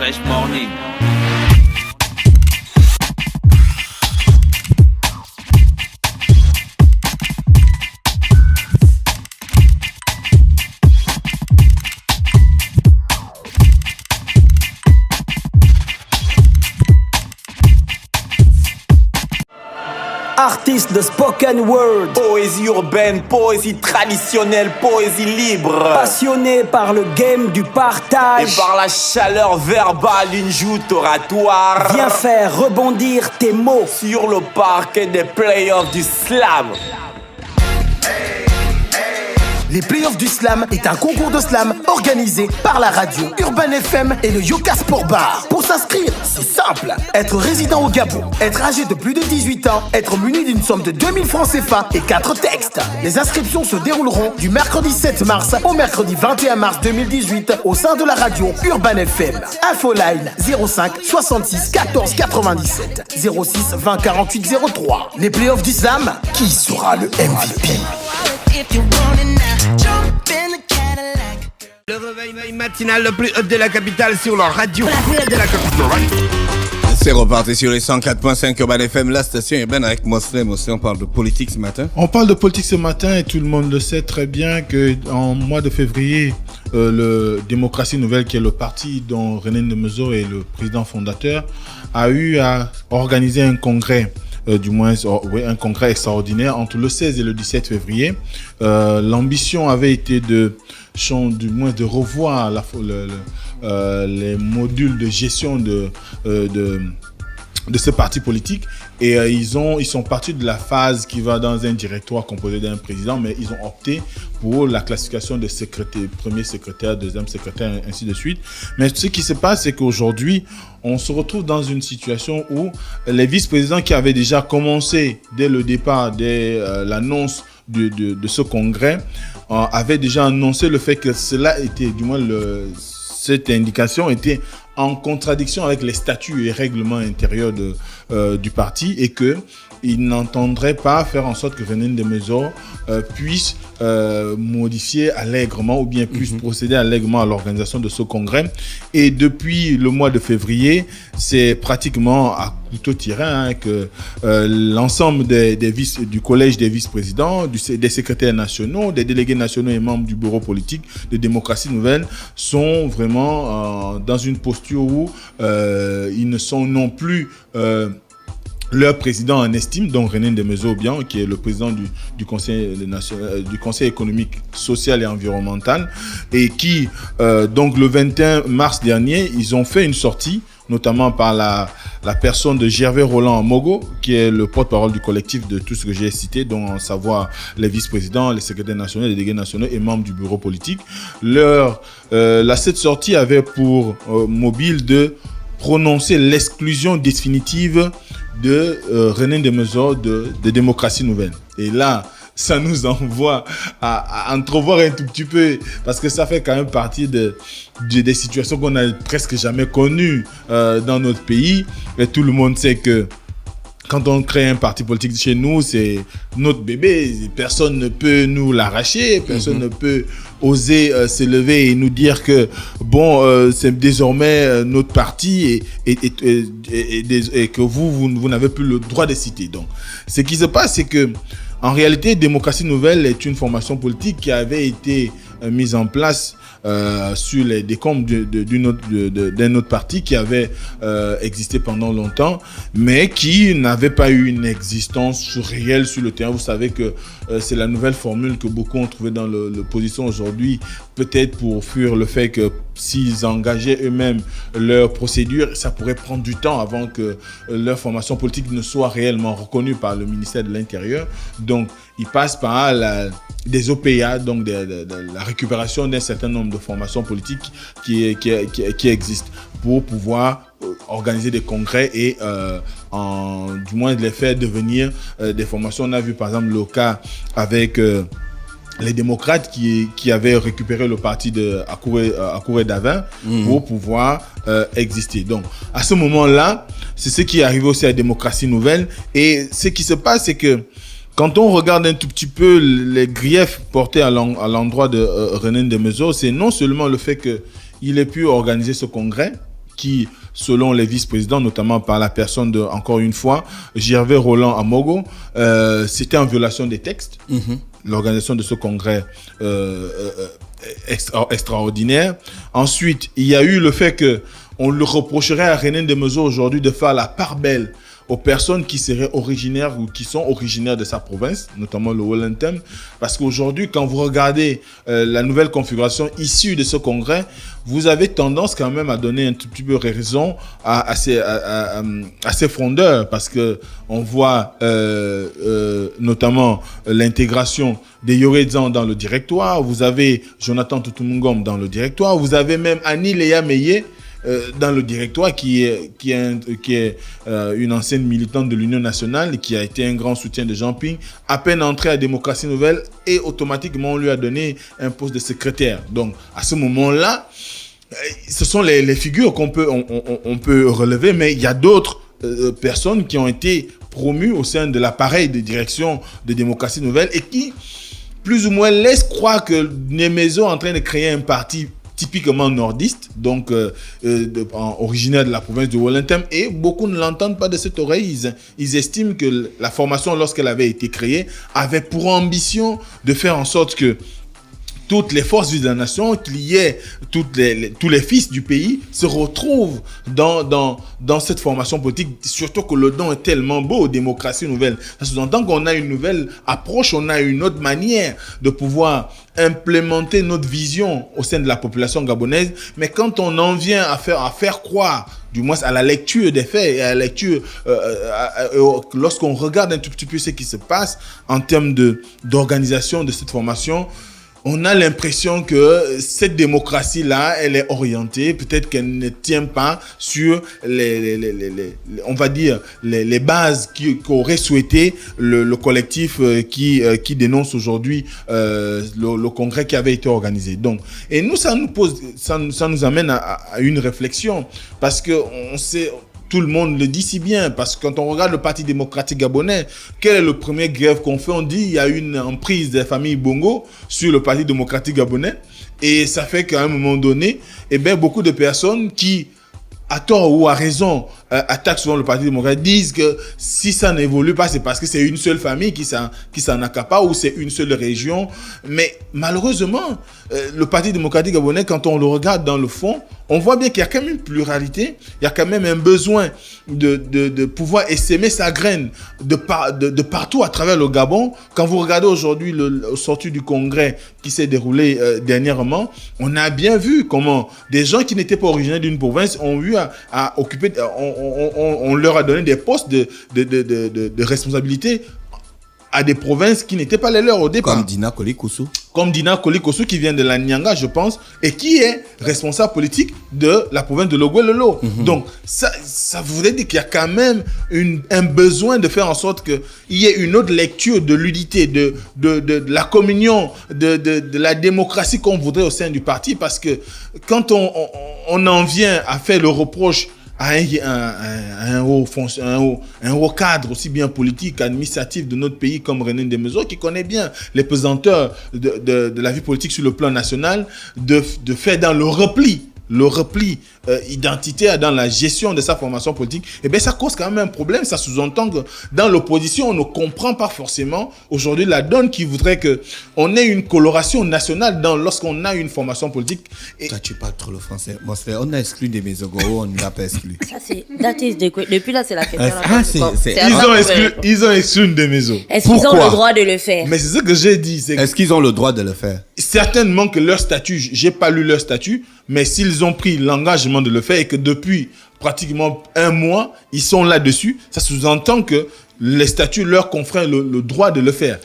Fresh Morning. Artiste de spoken word, poésie urbaine, poésie traditionnelle, poésie libre, passionné par le game du partage et par la chaleur verbale d'une joute oratoire. Viens faire rebondir tes mots sur le parquet des playoffs du slam. Les playoffs du slam est un concours de slam organisé par la radio Urban FM et le Yoka Sport Bar. Pour s'inscrire, c'est simple. Être résident au Gabon, être âgé de plus de 18 ans, être muni d'une somme de 2000 francs CFA et 4 textes. Les inscriptions se dérouleront du mercredi 7 mars au mercredi 21 mars 2018 au sein de la radio Urban FM. Infoline 05 66 14 97 06 20 48 03. Les playoffs du slam, qui sera le MVP? Le réveil matinal le plus haut de la capitale sur leur radio. La de la capitale. C'est reparti sur les 104.5 Urban FM, la station urbaine avec Mosley. Mosley, on parle de politique ce matin. On parle de politique ce matin et tout le monde le sait très bien qu'en mois de février, le Démocratie Nouvelle, qui est le parti dont René Ndemezo est le président fondateur, a eu à organiser un congrès. Un congrès extraordinaire entre le 16 et le 17 février. L'ambition avait été de revoir les modules de gestion de ce parti politique et ils sont partis de la phase qui va dans un directoire composé d'un président, mais ils ont opté pour la classification de secrétaire, premier secrétaire, deuxième secrétaire, ainsi de suite. Mais ce qui se passe, c'est qu'aujourd'hui, on se retrouve dans une situation où les vice-présidents qui avaient déjà commencé dès le départ, dès l'annonce de ce congrès, avaient déjà annoncé le fait que cela était, du moins cette indication était en contradiction avec les statuts et règlements intérieurs du parti et qu'ils n'entendraient pas faire en sorte que René Ndemezo puisse modifier allègrement ou bien puisse procéder allègrement à l'organisation de ce congrès. Et depuis le mois de février, c'est pratiquement à couteau tiré que l'ensemble du collège des vice-présidents, des secrétaires nationaux, des délégués nationaux et membres du bureau politique de Démocratie Nouvelle sont vraiment dans une posture où ils ne sont non plus leur président en estime, donc René Ndemezo Obiang, qui est le président du Conseil économique, social et environnemental, et qui, donc le 21 mars dernier, ils ont fait une sortie, notamment par la personne de Gervais Roland Mogo, qui est le porte-parole du collectif de tout ce que j'ai cité, dont à savoir les vice-présidents, les secrétaires nationaux, les délégués nationaux et membres du bureau politique. Cette sortie avait pour mobile de prononcer l'exclusion définitive de René Ndemezo de Démocratie Nouvelle. Et là, ça nous envoie à entrevoir un tout petit peu, parce que ça fait quand même partie des situations qu'on n'a presque jamais connues dans notre pays. Et tout le monde sait que quand on crée un parti politique chez nous, c'est notre bébé. Personne ne peut nous l'arracher. Personne ne peut oser s'élever et nous dire que c'est désormais notre parti et que vous n'avez plus le droit de citer. Donc, ce qui se passe, c'est que en réalité, Démocratie Nouvelle est une formation politique qui avait été mise en place sur les décombres d'un autre parti qui avait existé pendant longtemps, mais qui n'avait pas eu une existence réelle sur le terrain. Vous savez que c'est la nouvelle formule que beaucoup ont trouvée dans l'opposition aujourd'hui, peut-être pour fuir le fait que s'ils engageaient eux-mêmes leur procédure, ça pourrait prendre du temps avant que leur formation politique ne soit réellement reconnue par le ministère de l'Intérieur. Donc, ils passent par des OPA, donc de la récupération d'un certain nombre de formations politiques qui existent pour pouvoir organiser des congrès et du moins de les faire devenir des formations. On a vu par exemple le cas avec les démocrates qui avaient récupéré le parti de Akure Davin pour pouvoir exister. Donc, à ce moment-là, c'est ce qui est arrivé aussi à Démocratie Nouvelle. Et ce qui se passe, c'est que quand on regarde un tout petit peu les griefs portés à l'endroit de René Ndemezo, c'est non seulement le fait qu'il ait pu organiser ce congrès, qui, selon les vice-présidents, notamment par la personne de, encore une fois, Gervais Roland Amogo, c'était en violation des textes. L'organisation de ce congrès extraordinaire. Ensuite, il y a eu le fait que on le reprocherait à René Ndemezo aujourd'hui de faire la part belle aux personnes qui seraient originaires ou qui sont originaires de sa province, notamment le Wellington, parce qu'aujourd'hui, quand vous regardez la nouvelle configuration issue de ce congrès, vous avez tendance quand même à donner un tout petit peu raison à ces frondeurs, parce que on voit notamment l'intégration des Yorézan dans le directoire, vous avez Jonathan Toutoumungom dans le directoire, vous avez même Annie Léa Meillé dans le directoire qui est une ancienne militante de l'Union nationale qui a été un grand soutien de Jean Ping, à peine entrée à Démocratie Nouvelle et automatiquement on lui a donné un poste de secrétaire. Donc à ce moment-là, ce sont les figures qu'on peut on peut relever, mais il y a d'autres personnes qui ont été promues au sein de l'appareil de direction de Démocratie Nouvelle et qui plus ou moins laissent croire que Ndemezo est en train de créer un parti typiquement nordiste, donc originaire de la province de Wellington, et beaucoup ne l'entendent pas de cette oreille. Ils estiment que la formation, lorsqu'elle avait été créée, avait pour ambition de faire en sorte que toutes les forces vives de la nation, qu'il y ait tous les fils du pays se retrouvent dans cette formation politique, surtout que le don est tellement beau, Démocratie Nouvelle. Ça sous-entend qu'on a une nouvelle approche, on a une autre manière de pouvoir implémenter notre vision au sein de la population gabonaise, mais quand on en vient à faire croire, du moins à la lecture des faits et à la lecture, lorsqu'on regarde un tout petit peu ce qui se passe en termes d'organisation de cette formation, on a l'impression que cette démocratie-là, elle est orientée, peut-être qu'elle ne tient pas sur on va dire, les bases qu'aurait souhaité le collectif qui dénonce aujourd'hui le congrès qui avait été organisé. Donc, et nous, ça nous amène à une réflexion, parce que on sait, tout le monde le dit si bien, parce que quand on regarde le Parti démocratique gabonais, quel est le premier grève qu'on fait? On dit qu'il y a une emprise des familles Bongo sur le Parti démocratique gabonais. Et ça fait qu'à un moment donné, beaucoup de personnes qui, à tort ou à raison, attaquent souvent le Parti démocratique, disent que si ça n'évolue pas, c'est parce que c'est une seule famille qui s'en accapare ou c'est une seule région. Mais malheureusement, le Parti démocratique gabonais, quand on le regarde dans le fond, on voit bien qu'il y a quand même une pluralité, il y a quand même un besoin de pouvoir essaimer sa graine de partout à travers le Gabon. Quand vous regardez aujourd'hui le sorti du congrès qui s'est déroulé dernièrement, on a bien vu comment des gens qui n'étaient pas originaires d'une province ont eu à occuper, on leur a donné des postes de responsabilité à des provinces qui n'étaient pas les leurs au départ. Comme Dina Koli-Kossou qui vient de la Nyanga, je pense, et qui est responsable politique de la province de Logoué-Lolo. Donc, ça voudrait dire qu'il y a quand même un besoin de faire en sorte qu'il y ait une autre lecture de l'unité, de la communion, de la démocratie qu'on voudrait au sein du parti, parce que quand on en vient à faire le reproche à un haut cadre aussi bien politique, administratif de notre pays comme René Ndemezo, qui connaît bien les pesanteurs de la vie politique sur le plan national, de faire dans le repli identitaire dans la gestion de sa formation politique, ça cause quand même un problème. Ça sous-entend que dans l'opposition, on ne comprend pas forcément aujourd'hui la donne qui voudrait qu'on ait une coloration nationale lorsqu'on a une formation politique. Toi, tu parles trop le français. Mon frère, on a exclu des Mezogo, on ne l'a pas exclu. Ça, c'est depuis là, c'est la question. Ils ont exclu Ndemezo. Est-ce qu'ils ont le droit de le faire? Mais c'est ce que j'ai dit. Est-ce qu'ils ont le droit de le faire? Certainement que leur statut, j'ai pas lu leur statut, mais s'ils ont pris l'engagement de le faire et que depuis pratiquement un mois, ils sont là-dessus, ça sous-entend que les statuts leur confèrent le droit de le faire.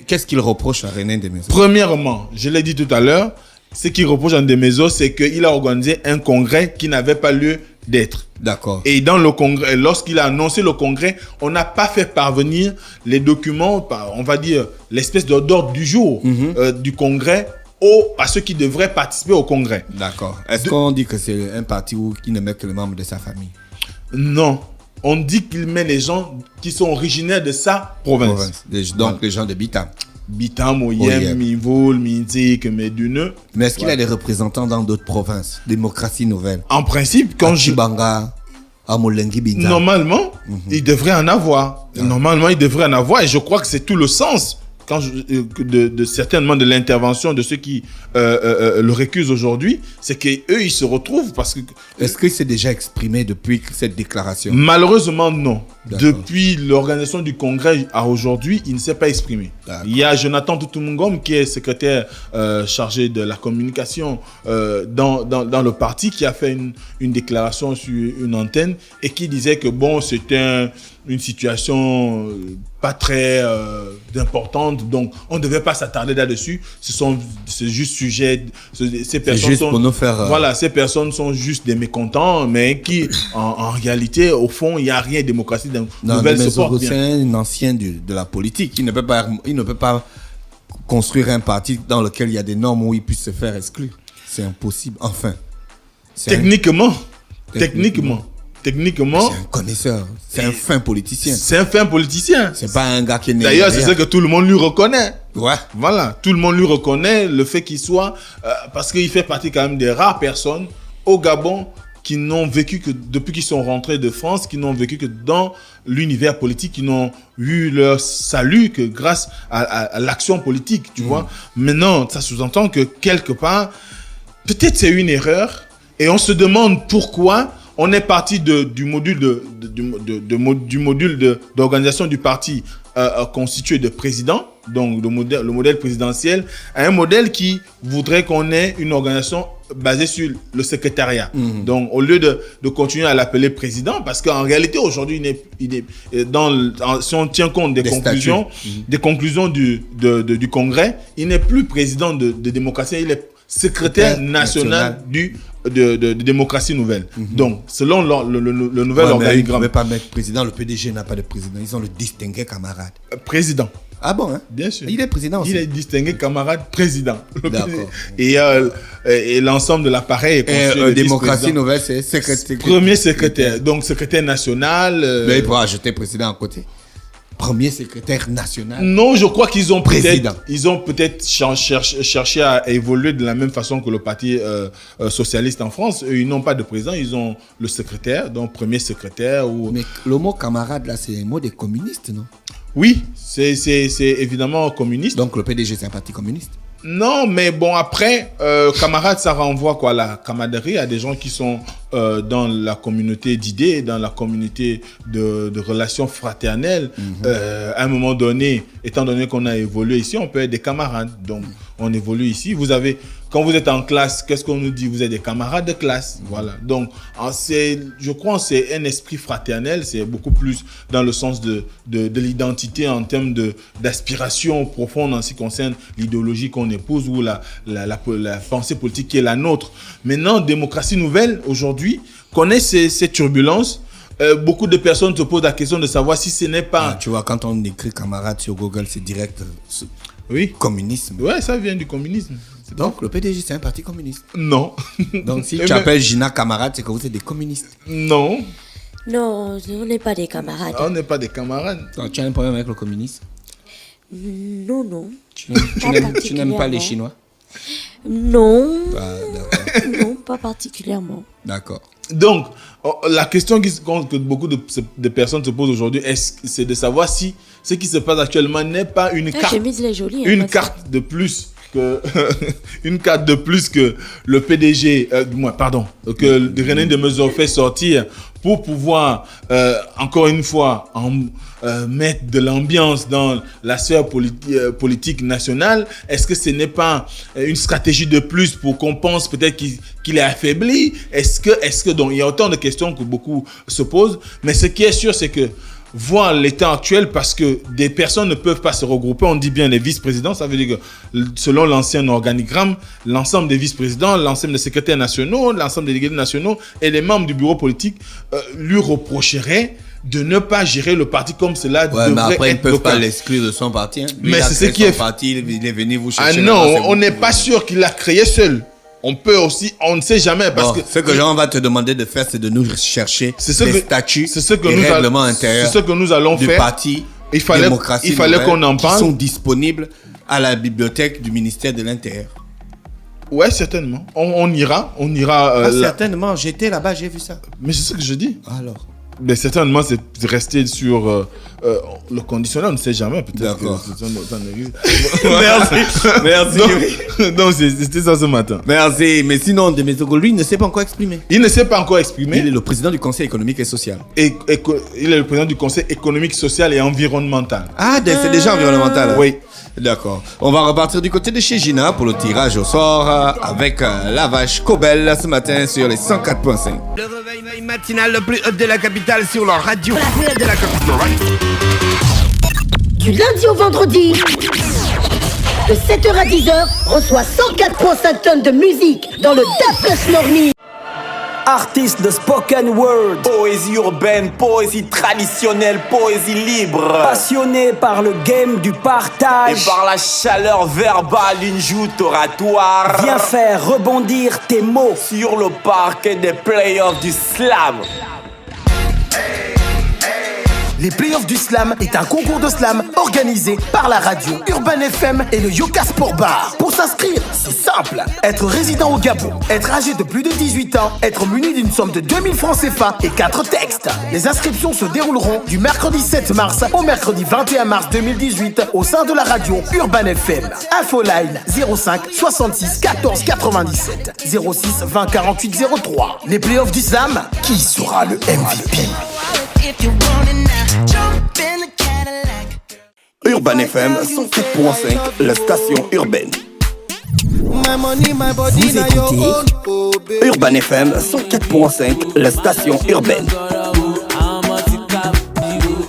Qu'est-ce qu'ils reprochent à René Ndemezo? Premièrement, je l'ai dit tout à l'heure, ce qu'ils reprochent à Ndemezo, c'est qu'il a organisé un congrès qui n'avait pas lieu d'être. D'accord. Et dans le congrès, lorsqu'il a annoncé le congrès, on n'a pas fait parvenir les documents, on va dire l'espèce d'ordre du jour du congrès à ceux qui devraient participer au congrès. D'accord. Est-ce qu'on dit que c'est un parti qui ne met que les membres de sa famille? Non. On dit qu'il met les gens qui sont originaires de sa province. Donc les gens de Bita. Bitam, Oyem, Mivol, Minzik, Medune. Mais est-ce qu'il a des représentants dans d'autres provinces? Démocratie nouvelle. En principe, quand Chibanga, à Molengi, Bidza. Normalement, il devrait en avoir. Normalement, il devrait en avoir. Et je crois que c'est tout le sens certainement de l'intervention de ceux qui le récusent aujourd'hui, c'est qu'eux, ils se retrouvent parce que... Est-ce qu'il s'est déjà exprimé depuis cette déclaration? Malheureusement, non. Depuis l'organisation du congrès à aujourd'hui, il ne s'est pas exprimé. Il y a Jonathan Toutoumungom qui est secrétaire chargé de la communication dans le parti qui a fait une déclaration sur une antenne et qui disait que bon, c'était une situation pas très importante, donc on ne devait pas s'attarder là-dessus. C'est juste sujet. Ces personnes juste pour nous faire. Voilà, ces personnes sont juste des mécontents, mais qui, en réalité, au fond, il n'y a rien de démocratie. Mais c'est un ancien de la politique. Il ne peut pas construire un parti dans lequel il y a des normes où il puisse se faire exclure. C'est impossible. Enfin. Techniquement. C'est un connaisseur. C'est un fin politicien. C'est pas un gars qui est né. D'ailleurs, c'est ça que tout le monde lui reconnaît. Ouais. Voilà. Tout le monde lui reconnaît le fait qu'il soit... parce qu'il fait partie quand même des rares personnes au Gabon qui n'ont vécu que depuis qu'ils sont rentrés de France, qui n'ont vécu que dans l'univers politique, qui n'ont eu leur salut que grâce à l'action politique, tu vois. Maintenant, ça sous-entend que quelque part, peut-être c'est une erreur et on se demande pourquoi on est parti du module d'organisation du parti constitué de présidents, donc le modèle présidentiel, à un modèle qui voudrait qu'on ait une organisation basée sur le secrétariat. Donc, au lieu de continuer à l'appeler président, parce qu'en réalité, aujourd'hui, si on tient compte des conclusions du Congrès, il n'est plus président de démocratie, il est secrétaire national de démocratie nouvelle. Donc, selon le nouvel organigramme. On ne peut pas mettre président, le PDG n'a pas de président. Ils ont le distingué camarade. Président. Ah bon, hein? Bien sûr. Il est président aussi. Il est distingué camarade président. D'accord. Et l'ensemble de l'appareil est constitué de démocratie nouvelle, c'est secrétaire. Premier secrétaire. Donc, secrétaire national. Mais il pourra ajouter président à côté. Premier secrétaire national. Non, je crois qu'ils ont peut-être cherché à évoluer de la même façon que le parti socialiste en France. Eux, ils n'ont pas de président, ils ont le secrétaire, donc premier secrétaire. Mais le mot camarade, là, c'est un mot des communistes, non? Oui, c'est évidemment communiste. Donc le PDG, c'est un parti communiste? Non, mais bon, après, camarade, ça renvoie quoi, la camaraderie à des gens qui sont dans la communauté d'idées, dans la communauté de relations fraternelles. À un moment donné, étant donné qu'on a évolué ici, on peut être des camarades. Donc, on évolue ici. Quand vous êtes en classe, qu'est-ce qu'on nous dit? Vous êtes des camarades de classe. Voilà. Donc, je crois que c'est un esprit fraternel. C'est beaucoup plus dans le sens de l'identité en termes d'aspiration profonde en ce qui concerne l'idéologie qu'on épouse ou la pensée politique qui est la nôtre. Maintenant, démocratie nouvelle, aujourd'hui, connaît ces turbulences. Beaucoup de personnes se posent la question de savoir si ce n'est pas... tu vois, quand on écrit camarade sur Google, c'est direct... Oui. Communisme. Ouais, ça vient du communisme. Donc, le PDG, c'est un parti communiste? Non. Donc, si tu appelles Gina camarade, c'est que vous êtes des communistes? Non. Non, on n'est pas des camarades. On n'est pas des camarades. Donc, tu as un problème avec le communisme? Non. Tu n'aimes pas les Chinois? Non. Ah, d'accord. Non, pas particulièrement. D'accord. Donc, la question que beaucoup de personnes se posent aujourd'hui, c'est de savoir si ce qui se passe actuellement n'est pas une carte, une carte de plus que une carte de plus que le PDG, que René de Meuseau fait sortir pour pouvoir encore une fois mettre de l'ambiance dans la sphère politique nationale. Est-ce que ce n'est pas une stratégie de plus pour qu'on pense peut-être qu'il est affaibli? Est-ce que donc il y a autant de questions que beaucoup se posent, mais ce qui est sûr, c'est que voir l'état actuel, parce que des personnes ne peuvent pas se regrouper, on dit bien les vice-présidents, ça veut dire que selon l'ancien organigramme, l'ensemble des vice-présidents, l'ensemble des secrétaires nationaux, l'ensemble des délégués nationaux et les membres du bureau politique lui reprocheraient de ne pas gérer le parti comme cela devrait être. Mais après, ils ne peuvent pas l'exclure de son parti. Hein. Mais c'est ce qui est... parti, il est venu vous chercher. Ah non, on n'est pas sûr qu'il l'a créé seul. On peut aussi, on ne sait jamais parce que... Ce que Jean va te demander de faire, c'est de nous chercher les statuts et règlements intérieurs c'est ce que nous allons du faire. parti Il fallait qu'on en parle. Qui sont disponibles à la bibliothèque du ministère de l'Intérieur. Ouais, certainement. On ira. Certainement, j'étais là-bas, j'ai vu ça. Mais c'est ce que je dis. Alors. Mais certainement, c'est rester sur le conditionnel, on ne sait jamais. Peut-être. D'accord. Merci. Donc, c'était ça ce matin. Merci. Mais sinon, Demezogo, lui, ne s'est pas encore exprimé. Il ne s'est pas encore exprimé. Il est le président du Conseil économique et social. Il est le président du Conseil économique, social et environnemental. Ah, c'est déjà environnemental. Oui. D'accord. On va repartir du côté de chez Gina pour le tirage au sort avec la vache Cobel ce matin sur les 104.5. Le réveil matinal le plus haut de la capitale sur la radio. La plus haute de la capitale. Du lundi au vendredi, de 7h à 10h, reçoit 104.5 tonnes de musique dans le DAPS Morning. Artiste de spoken word, Poésie urbaine, poésie traditionnelle, poésie libre. passionné par le game du Et partage, par la chaleur verbale, une joute oratoire. viens faire rebondir tes mots. Sur le parquet des playoffs du slam. Les playoffs du slam est un concours de slam organisé par la radio Urban FM et le Yoka Sport Bar. Pour s'inscrire, c'est simple. Être résident au Gabon, être âgé de plus de 18 ans, être muni d'une somme de 2000 francs CFA et 4 textes. Les inscriptions se dérouleront du mercredi 7 mars au mercredi 21 mars 2018 au sein de la radio Urban FM. Infoline 05 66 14 97 06 20 48 03. Les playoffs du slam, qui sera le MVP? Urban FM 104.5, la station urbaine. Vous écoutez Urban FM 104.5, la station urbaine.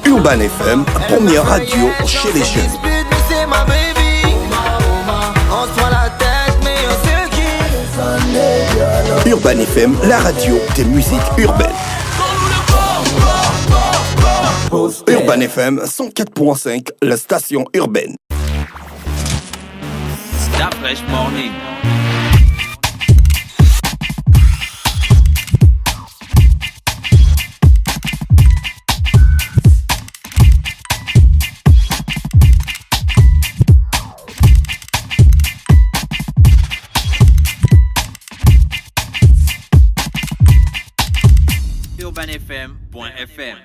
Urban FM, première radio chez les jeunes. Urban FM, la radio des musiques urbaines. Urban FM 104.5, la station urbaine. Stop Fresh Morning. UrbanFM.fm